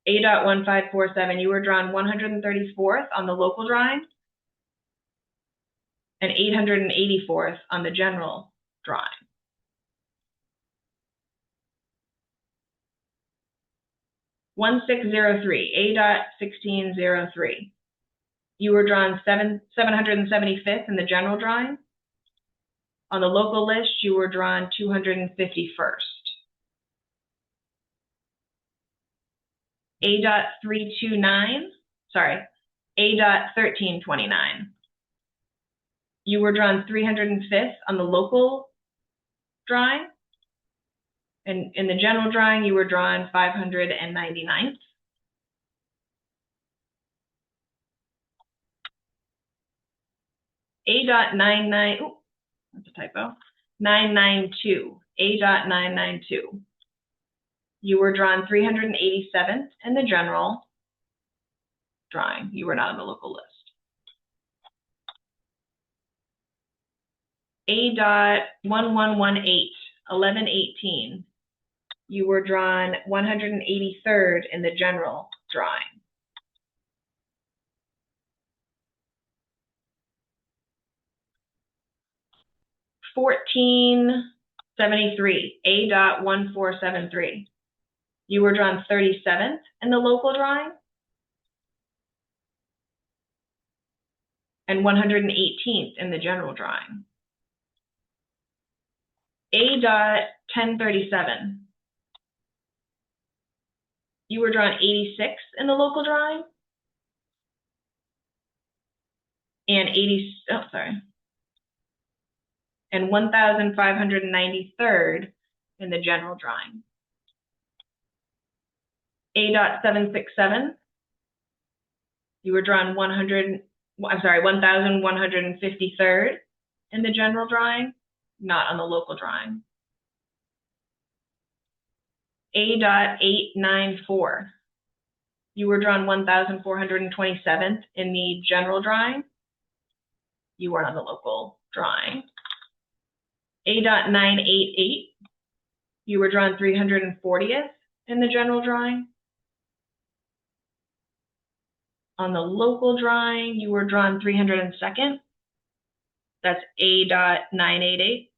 A.1547. You were drawn 134th on the local drawing and 884th on the general drawing. 1603, A.1603. You were drawn 775th in the general drawing. On the local list, you were drawn 251st. A.329, sorry, A.1329. You were drawn 305th on the local drawing. And in the general drawing, you were drawn 599th. A.99, oh, that's a typo, 992, A.992. You were drawn 387th in the general drawing. You were not on the local list. A.1118, 1118. You were drawn 183rd in the general drawing. $14.73, A.1473. You were drawn 37th in the local drawing and 118th in the general drawing. A.1037. You were drawn 86th in the local drawing and 1,593rd in the general drawing. A.767. You were drawn 1,153rd in the general drawing, not on the local drawing. A.894. You were drawn 1,427th in the general drawing. You weren't on the local drawing. A.988. You were drawn 340th in the general drawing. On the local drawing, you were drawn 302nd. That's A.988.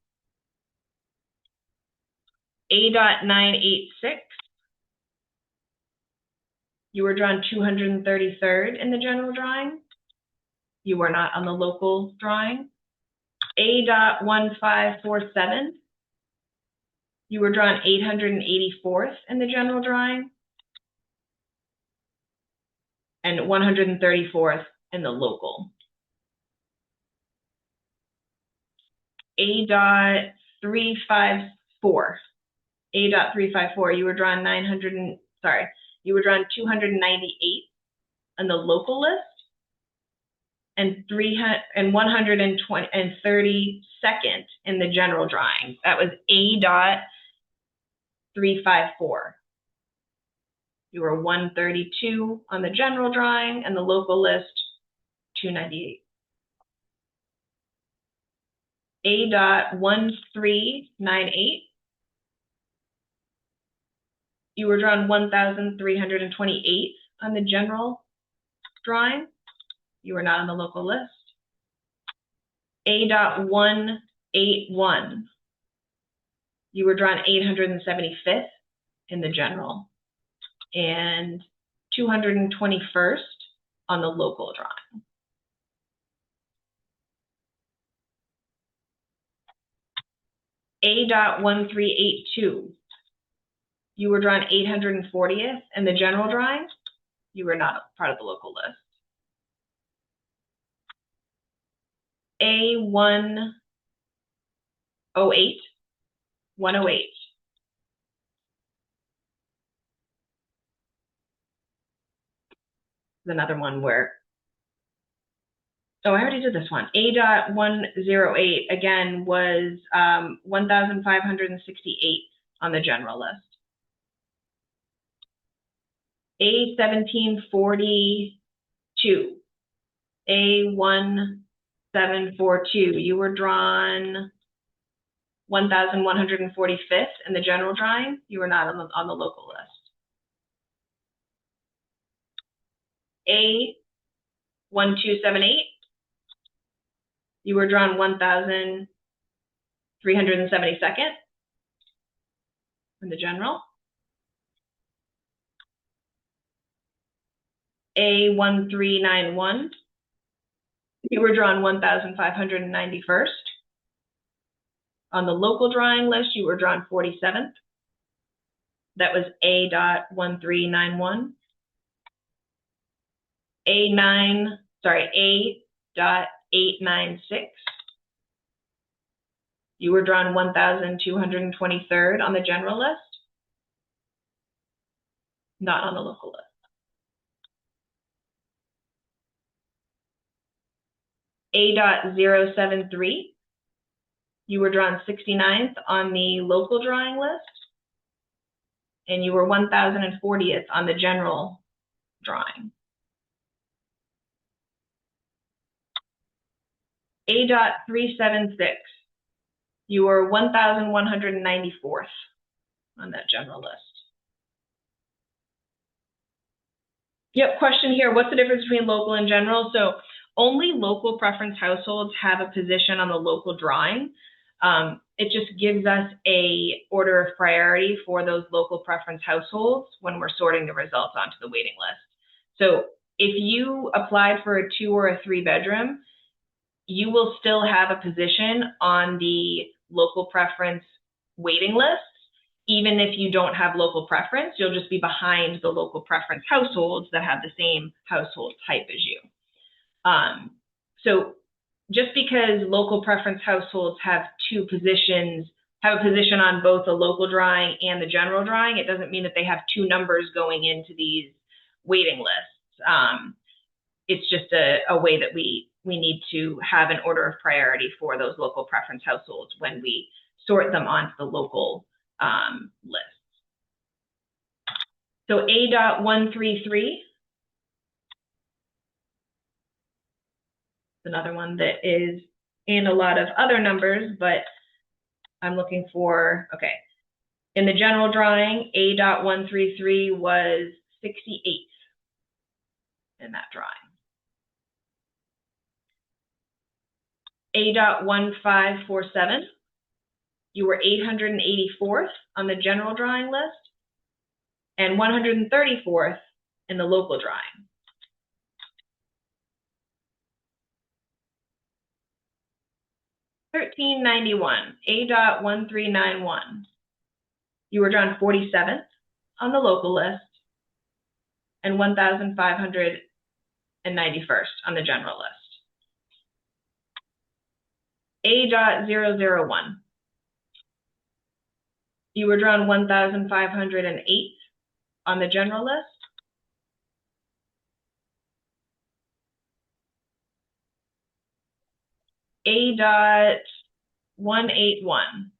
A.986. You were drawn 233rd in the general drawing. You were not on the local drawing. A.1547. You were drawn 884th in the general drawing and 134th in the local. A.354. A.354. You were drawn 298 on the local list and 132nd in the general drawing. That was A.354. You were 132 on the general drawing and the local list 298. A.1398. You were drawn 1,328 on the general drawing. You were not on the local list. A.181. You were drawn 875th in the general and 221st on the local drawing. A.1382. You were drawn 840th in the general drawing. You were not part of the local list. A108. 108. Another one where, oh, I already did this one. A.108 again was 1,568 on the general list. A1742. A1742. You were drawn 1,145th in the general drawing. You were not on the local list. A1278. You were drawn 1,372nd in the general. A1391. You were drawn 1,591st. On the local drawing list, you were drawn 47th. That was A.1391. A.896. You were drawn 1,223rd on the general list. Not on the local list. A.073. You were drawn 69th on the local drawing list, and you were 1,040th on the general drawing. A.376. You were 1,194th on that general list. Yep, question here, what's the difference between local and general? So only local preference households have a position on the local drawing. It just gives us a order of priority for those local preference households when we're sorting the results onto the waiting list. So if you applied for a 2 or a 3 bedroom, you will still have a position on the local preference waiting list. Even if you don't have local preference, you'll just be behind the local preference households that have the same household type as you. So just because local preference households have a position on both the local drawing and the general drawing, it doesn't mean that they have 2 numbers going into these waiting lists. It's just a way that we need to have an order of priority for those local preference households when we sort them onto the local lists. So A.133. Another one that is in a lot of other numbers, but I'm looking for, okay. In the general drawing, A.133 was 68th in that drawing. A.1547, you were 884th on the general drawing list and 134th in the local drawing. A.1391, A.1391. You were drawn 47th on the local list and 1,591st on the general list. A.001. You were drawn 1,508th on the general list. A.181.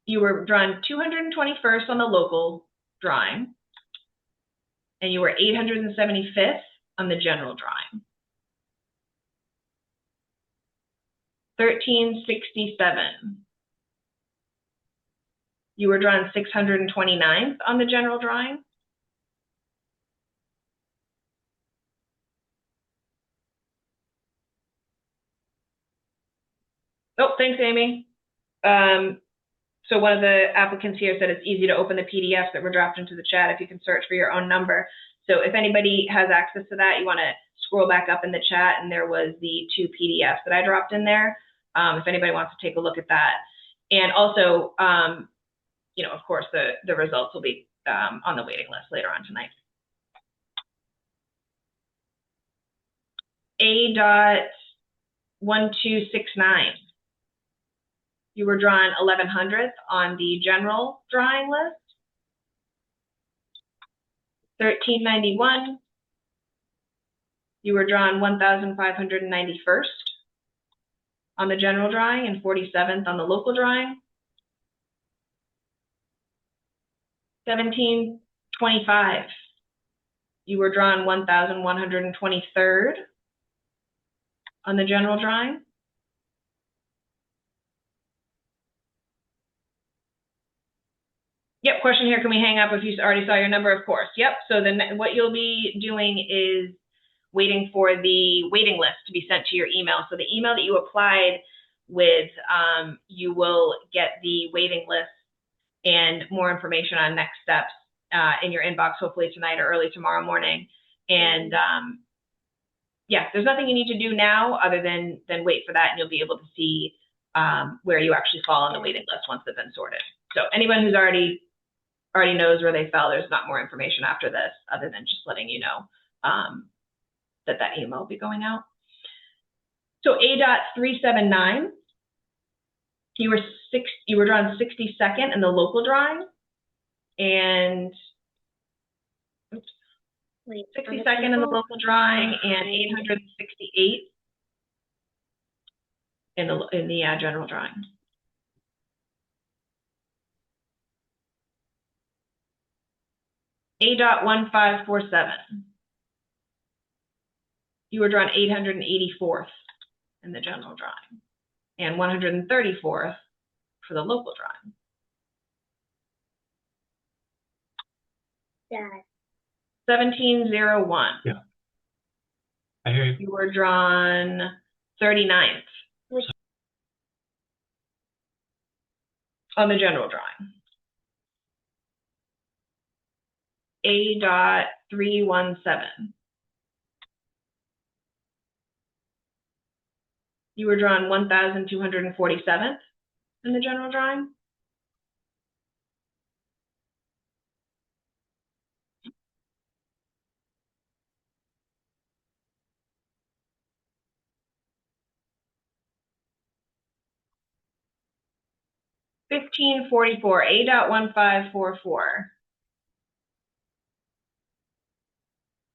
You were drawn 221st on the local drawing, and you were 875th on the general drawing. 1367. You were drawn 629th on the general drawing. Oh, thanks, Amy. So one of the applicants here said it's easy to open the PDFs that were dropped into the chat if you can search for your own number. So if anybody has access to that, you want to scroll back up in the chat, and there was the 2 PDFs that I dropped in there. If anybody wants to take a look at that. And also, you know, of course, the results will be on the waiting list later on tonight. A.1269. You were drawn 1100th on the general drawing list. 1391. You were drawn 1591st on the general drawing and 47th on the local drawing. 1725. You were drawn 1123rd on the general drawing. Yep, question here, can we hang up if you already saw your number? Of course, yep. So then what you'll be doing is waiting for the waiting list to be sent to your email. So the email that you applied with, you will get the waiting list and more information on next steps in your inbox, hopefully tonight or early tomorrow morning. And yeah, there's nothing you need to do now other than wait for that, and you'll be able to see where you actually fall on the waiting list once they've been sorted. So anyone who's already knows where they fell, there's not more information after this other than just letting you know that email will be going out. So A.379, you were drawn 62nd in the local drawing, and 62nd in the local drawing, and 868 in the general drawing. A.1547. You were drawn 884th in the general drawing and 134th for the local drawing. Dad. 1701. Yeah. I hear you. You were drawn 39th on the general drawing. A.317. You were drawn 1247th in the general drawing. A.1544, A.1544.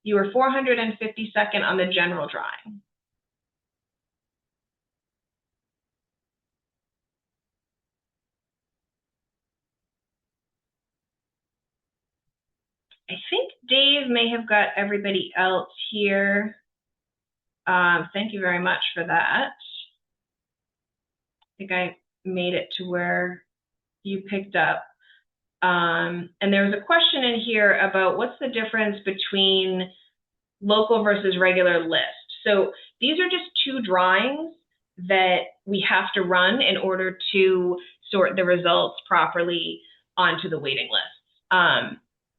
You were 452nd on the general drawing. I think Dave may have got everybody else here. Thank you very much for that. I think I made it to where you picked up. And there was a question in here about what's the difference between local versus regular list. So these are just 2 drawings that we have to run in order to sort the results properly onto the waiting list.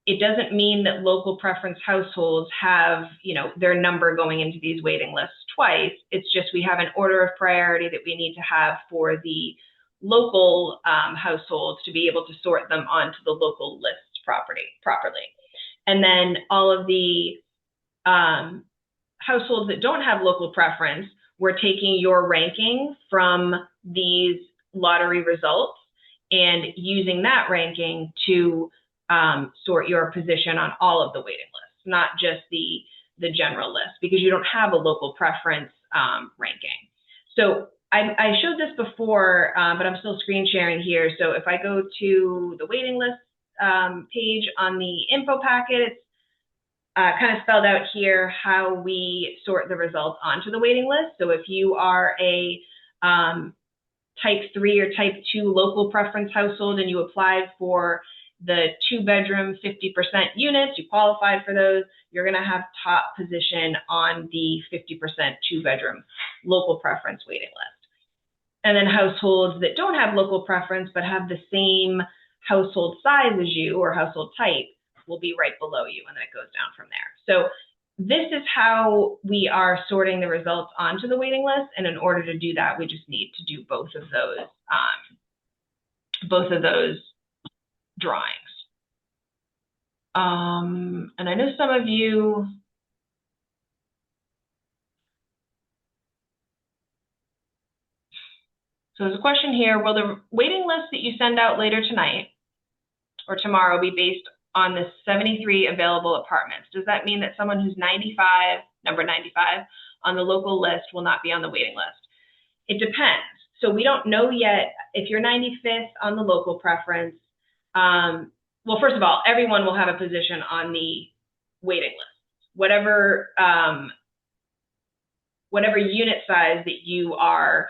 It doesn't mean that local preference households have, you know, their number going into these waiting lists twice. It's just we have an order of priority that we need to have for the local households to be able to sort them onto the local list properly. And then all of the households that don't have local preference, we're taking your ranking from these lottery results and using that ranking to sort your position on all of the waiting lists, not just the general list, because you don't have a local preference ranking. So I showed this before, but I'm still screen sharing here. So if I go to the waiting list page on the info packet, it's kind of spelled out here how we sort the results onto the waiting list. So if you are a type 3 or type 2 local preference household and you applied for the 2-bedroom 50% units, you qualified for those, you're going to have top position on the 50% 2-bedroom local preference waiting list. And then households that don't have local preference but have the same household size as you or household type will be right below you, and then it goes down from there. So this is how we are sorting the results onto the waiting list, and in order to do that, we just need to do both of those drawings. And I know some of you so there's a question here, will the waiting list that you send out later tonight or tomorrow be based on the 73 available apartments? Does that mean that someone who's 95, number 95, on the local list will not be on the waiting list? It depends. So we don't know yet if you're 95th on the local preference. Well, first of all, everyone will have a position on the waiting list. Whatever unit size that you are,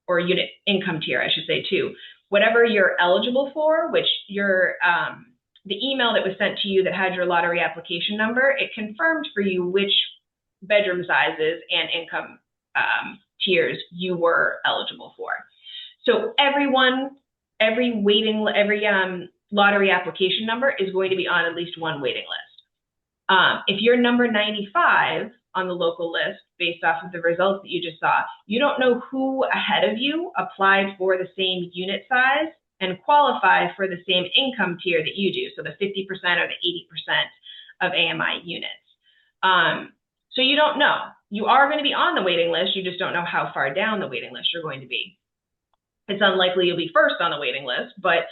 or unit income tier, I should say too, whatever you're eligible for, which you're, the email that was sent to you that had your lottery application number, it confirmed for you which bedroom sizes and income tiers you were eligible for. So every lottery application number is going to be on at least one waiting list. If you're number 95 on the local list, based off of the results that you just saw, you don't know who ahead of you applied for the same unit size and qualify for the same income tier that you do, so the 50% or the 80% of AMI units. So you don't know. You are going to be on the waiting list, you just don't know how far down the waiting list you're going to be. It's unlikely you'll be first on the waiting list, but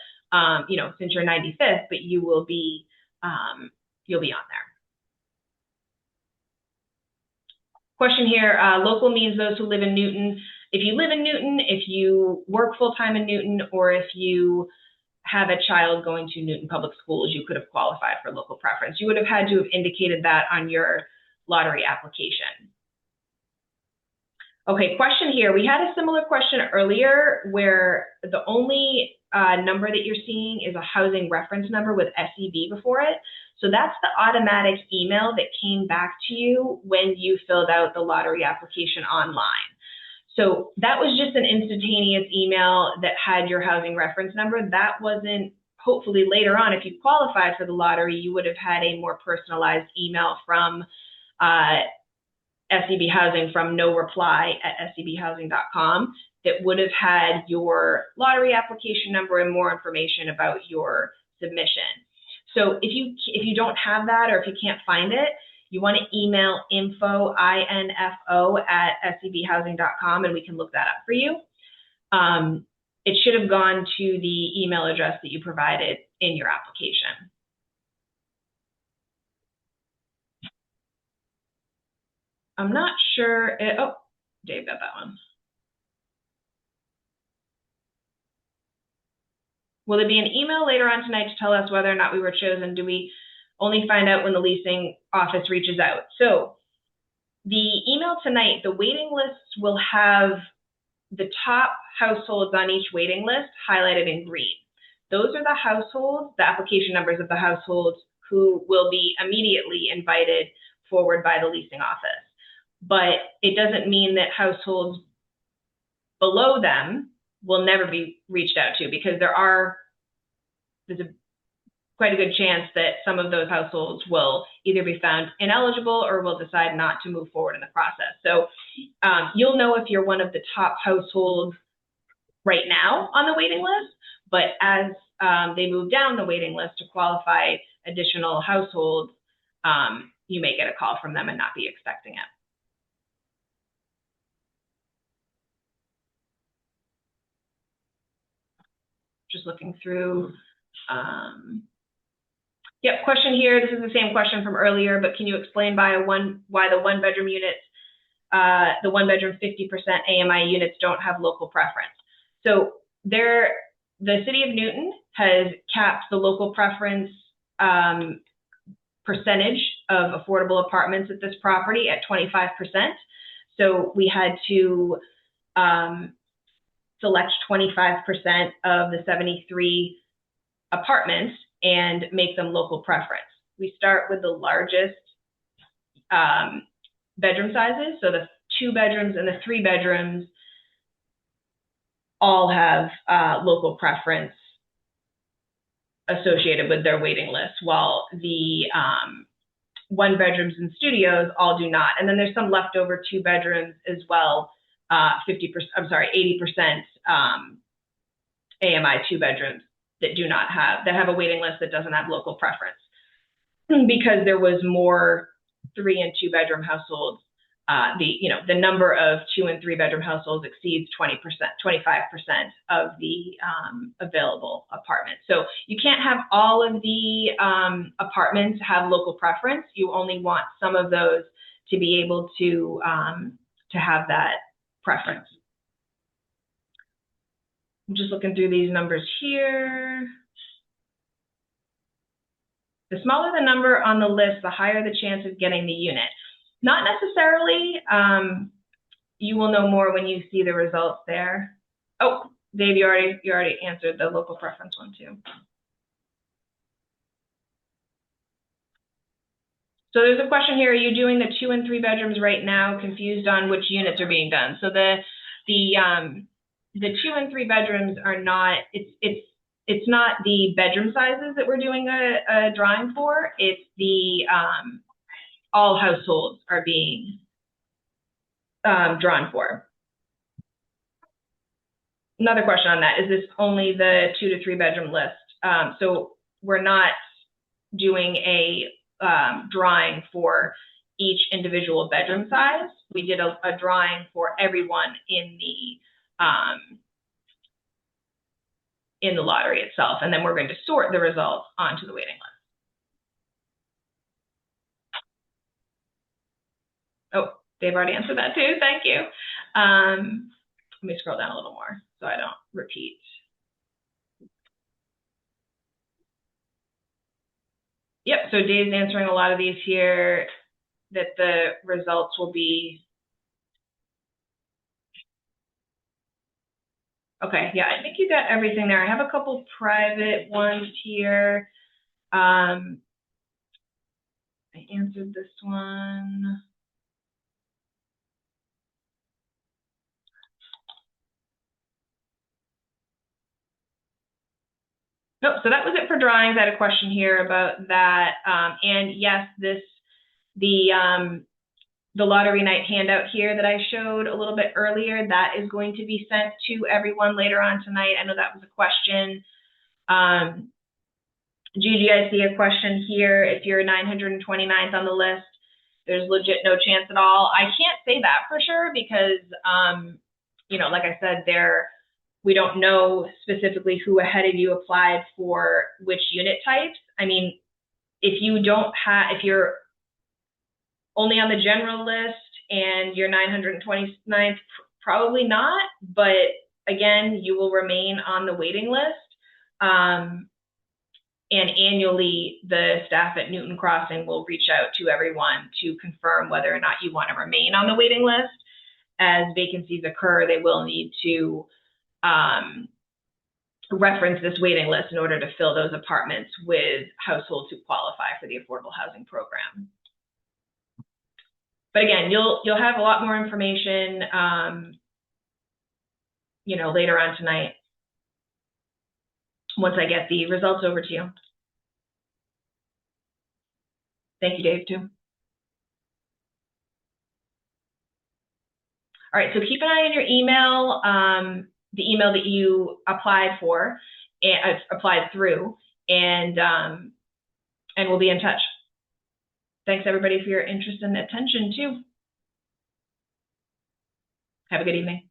since you're 95th, but you will be, you'll be on there. Question here, local means those who live in Newton. If you live in Newton, if you work full-time in Newton, or if you have a child going to Newton Public Schools, you could have qualified for local preference. You would have had to have indicated that on your lottery application. Okay, question here. We had a similar question earlier where the only number that you're seeing is a housing reference number with SEB before it. So that's the automatic email that came back to you when you filled out the lottery application online. So that was just an instantaneous email that had your housing reference number. That wasn't, hopefully later on, if you qualified for the lottery, you would have had a more personalized email from SEB Housing, from noreply@sebhousing.com, that would have had your lottery application number and more information about your submission. So if you don't have that, or if you can't find it, you want to email info@sebhousing.com, and we can look that up for you. It should have gone to the email address that you provided in your application. I'm not sure. Oh, Dave got that one. Will there be an email later on tonight to tell us whether or not we were chosen? Do we only find out when the leasing office reaches out? So the email tonight, the waiting lists will have the top households on each waiting list highlighted in green. Those are the households, the application numbers of the households who will be immediately invited forward by the leasing office. But it doesn't mean that households below them will never be reached out to, because there's quite a good chance that some of those households will either be found ineligible or will decide not to move forward in the process. So you'll know if you're one of the top households right now on the waiting list, but as they move down the waiting list to qualify additional households, you may get a call from them and not be expecting it. Just looking through. Yep, question here. This is the same question from earlier, but can you explain why the one-bedroom units, the one-bedroom 50% AMI units don't have local preference? So the city of Newton has capped the local preference percentage of affordable apartments at this property at 25%. So we had to select 25% of the 73 apartments and make them local preference. We start with the largest bedroom sizes. So the 2 bedrooms and the 3 bedrooms all have local preference associated with their waiting list, while the 1 bedrooms and studios all do not. And then there's some leftover 2 bedrooms as well, 80% AMI 2 bedrooms that do not have, that have a waiting list that doesn't have local preference. Because there was more 3 and 2 bedroom households, the number of 2 and 3 bedroom households exceeds 25% of the available apartments. So you can't have all of the apartments have local preference. You only want some of those to be able to have that preference. I'm just looking through these numbers here. The smaller the number on the list, the higher the chance of getting the unit. Not necessarily. You will know more when you see the results there. Oh, Dave, you already answered the local preference one too. So there's a question here. Are you doing the 2 and 3 bedrooms right now? Confused on which units are being done. So the 2 and 3 bedrooms are not. It's not the bedroom sizes that we're doing a drawing for. It's the all households are being drawn for. Another question on that, is this only the 2 to 3 bedroom list? So we're not doing a drawing for each individual bedroom size. We did a drawing for everyone in the lottery itself, and then we're going to sort the results onto the waiting list. Oh, they've already answered that too. Thank you. Let me scroll down a little more so I don't repeat. Yep, so Dave's answering a lot of these here, that the results will be. Okay, yeah, I think you got everything there. I have a couple private ones here. I answered this one. Nope, so that was it for drawings. I had a question here about that. And yes, the lottery night handout here that I showed a little bit earlier, that is going to be sent to everyone later on tonight. I know that was a question. Gigi, I see a question here. If you're 929th on the list, there's legit no chance at all. I can't say that for sure because, like I said, we don't know specifically who ahead of you applied for which unit types. I mean, if you're only on the general list and you're 929th, probably not, but again, you will remain on the waiting list. And annually, the staff at Newton Crossing will reach out to everyone to confirm whether or not you want to remain on the waiting list. As vacancies occur, they will need to reference this waiting list in order to fill those apartments with households who qualify for the affordable housing program. But again, you'll have a lot more information, later on tonight once I get the results over to you. Thank you, Dave, too. All right, so keep an eye on your email, the email that you applied for, and applied through, and we'll be in touch. Thanks, everybody, for your interest and attention, too. Have a good evening.